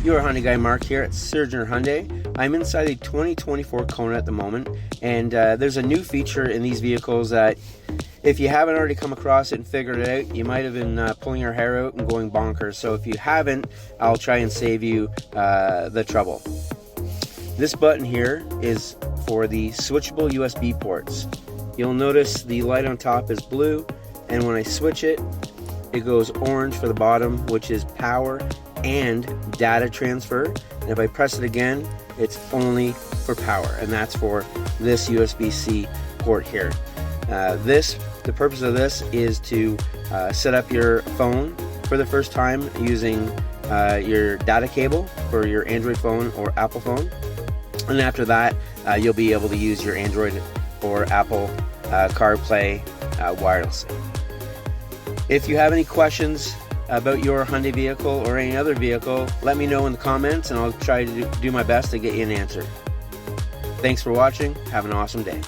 Your Hyundai guy Mark here at Surgeon Hyundai. I'm inside a 2024 Kona at the moment, and there's a new feature in these vehicles that if you haven't already come across it and figured it out, you might have been pulling your hair out and going bonkers. So if you haven't, I'll try and save you the trouble. This button here is for the switchable USB ports. You'll notice the light on top is blue, and when I switch it, it goes orange for the bottom, which is power and data transfer. And if I press it again, it's only for power, and that's for this USB-C port here. The purpose of this is to set up your phone for the first time using your data cable for your Android phone or Apple phone, and after that you'll be able to use your Android or Apple CarPlay wirelessly. If you have any questions about your Hyundai vehicle or any other vehicle, let me know in the comments and I'll try to do my best to get you an answer. Thanks for watching. Have an awesome day.